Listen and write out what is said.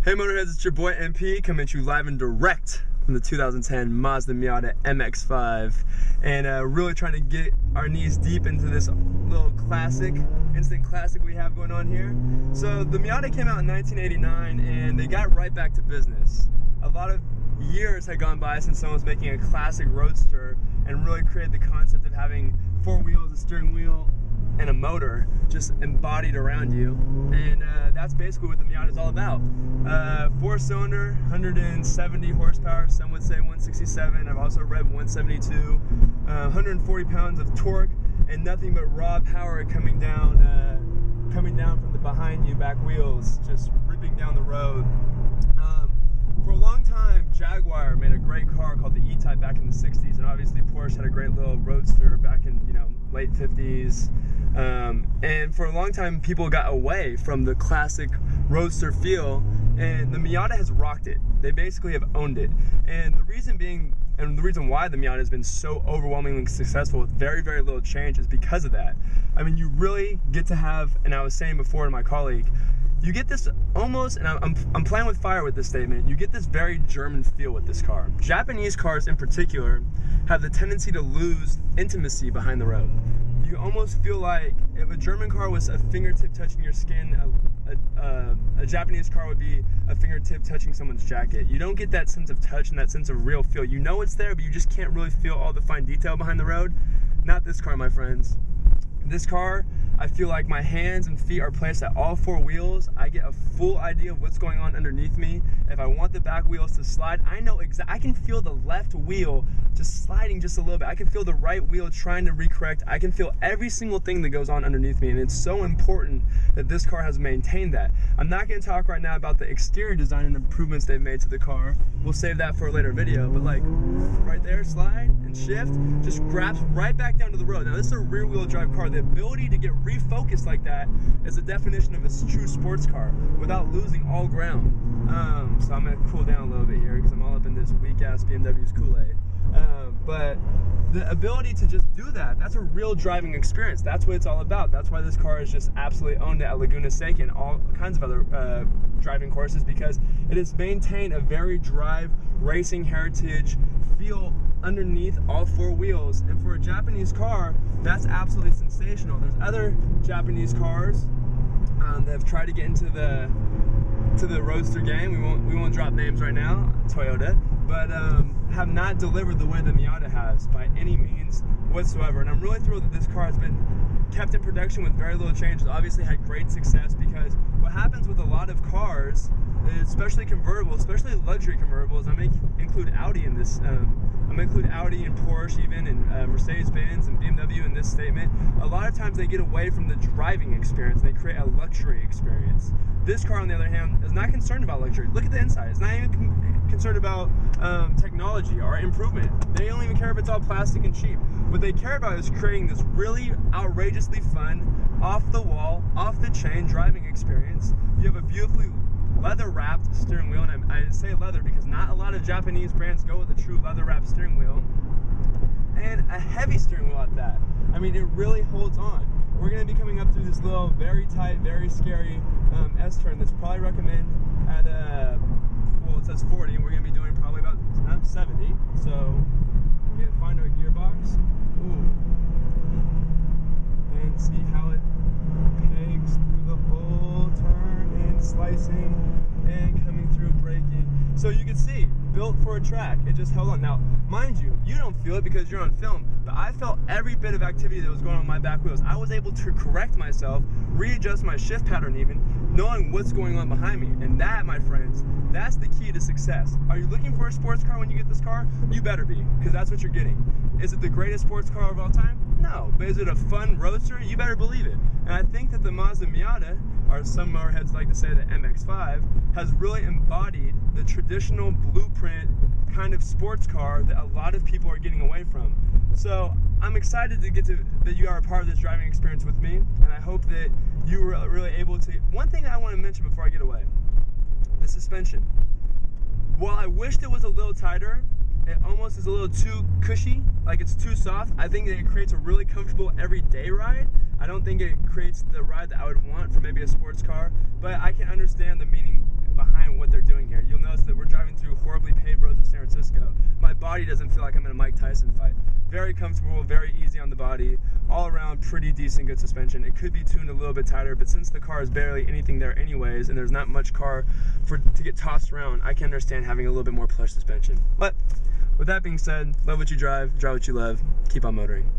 Hey Motorheads, it's your boy MP coming at you live and direct from the 2010 Mazda Miata Mx-5, and really trying to get our knees deep into this little classic, instant classic we have going on here. So the Miata came out in 1989 and they got right back to business. A lot of years had gone by since someone was making a classic roadster and really created the concept of having four wheels, a steering wheel, and a motor just embodied around you, and that's basically what the Miata is all about. 4-cylinder, 170 horsepower, some would say 167. I've also read 172, 140 pounds of torque, and nothing but raw power coming down from the behind you back wheels, just ripping down the road. For a long time, Jaguar made a great car called the E-Type back in the 60s, and obviously Porsche had a great little roadster back in late 50s. And for a long time, people got away from the classic roadster feel, and the Miata has rocked it. They basically have owned it. And the reason being, and the reason why the Miata has been so overwhelmingly successful with very, very little change is because of that. I mean, you really get to have, and I was saying before to my colleague, you get this almost, and I'm playing with fire with this statement, you get this very German feel with this car. Japanese cars in particular have the tendency to lose intimacy behind the road. You almost feel like if a German car was a fingertip touching your skin, a Japanese car would be a fingertip touching someone's jacket. You don't get that sense of touch and that sense of real feel. You know it's there, but you just can't really feel all the fine detail behind the road. Not this car, my friends. This car, I feel like my hands and feet are placed at all four wheels. I get a full idea of what's going on underneath me. If I want the back wheels to slide, I know exactly. I can feel the left wheel just sliding just a little bit. I can feel the right wheel trying to recorrect. I can feel every single thing that goes on underneath me, and it's so important that this car has maintained that. I'm not going to talk right now about the exterior design and improvements they've made to the car. We'll save that for a later video, but like right there, slide and shift, just grabs right back down to the road. Now this is a rear wheel drive car. The ability to get refocused like that is the definition of a true sports car without losing all ground. So I'm going to cool down a little bit here because I'm all up in this weak ass BMW's Kool-Aid. But the ability to just do that, that's a real driving experience. That's what it's all about. That's why this car is just absolutely owned at Laguna Seca and all kinds of other driving courses, because it has maintained a very drive racing heritage feel underneath all four wheels. And for a Japanese car, that's absolutely sensational. There's other Japanese cars that have tried to get into the roadster game. We won't drop names right now, Toyota, but have not delivered the way the Miata has by any means whatsoever. And I'm really thrilled that this car has been kept in production with very little change. It's obviously had great success, because what happens with a lot of cars, especially convertibles, especially luxury convertibles, I may include Audi in this. I'm going to include Audi and Porsche even, and Mercedes-Benz and BMW in this statement. A lot of times they get away from the driving experience and they create a luxury experience. This car, on the other hand, is not concerned about luxury. Look at the inside. It's not even concerned about technology or improvement. They don't even care if it's all plastic and cheap. What they care about is creating this really outrageously fun, off-the-wall, off-the-chain driving experience. You have a beautifully leather-wrapped steering wheel, and I say leather because not a lot of Japanese brands go with a true leather-wrapped steering wheel, and a heavy steering wheel at that. I mean, it really holds on. We're going to be coming up through this little, very tight, very scary S-turn that's probably recommend at, well, it says 40, and we're going to be doing probably about 70, so we're going to find our gearbox. Ooh. And see how it pegs through the whole turn and slicing and coming through braking. So you can see, built for a track, it just held on. Now, mind you, you don't feel it because you're on film, but I felt every bit of activity that was going on with my back wheels. I was able to correct myself, readjust my shift pattern even, knowing what's going on behind me. And that, my friends, that's the key to success. Are you looking for a sports car when you get this car? You better be, because that's what you're getting. Is it the greatest sports car of all time? No. But is it a fun roadster? You better believe it. And I think that the Mazda Miata, or some motorheads like to say the Mx-5, has really embodied the traditional blueprint kind of sports car that a lot of people are getting away from. So I'm excited to that you are a part of this driving experience with me, and I hope that you were really able to. One thing I want to mention before I get away, the suspension. While I wished it was a little tighter, it almost is a little too cushy, like it's too soft. I think that it creates a really comfortable everyday ride. I don't think it creates the ride that I would want for maybe a sports car, but I can understand the meaning behind what they're doing here. You'll notice that we're driving through horribly paved roads of San Francisco. My body doesn't feel like I'm in a Mike Tyson fight. Very comfortable, very easy on the body, all around pretty decent, good suspension. It could be tuned a little bit tighter, but since the car is barely anything there anyways, and there's not much car to get tossed around, I can understand having a little bit more plush suspension. But with that being said, love what you drive what you love, keep on motoring.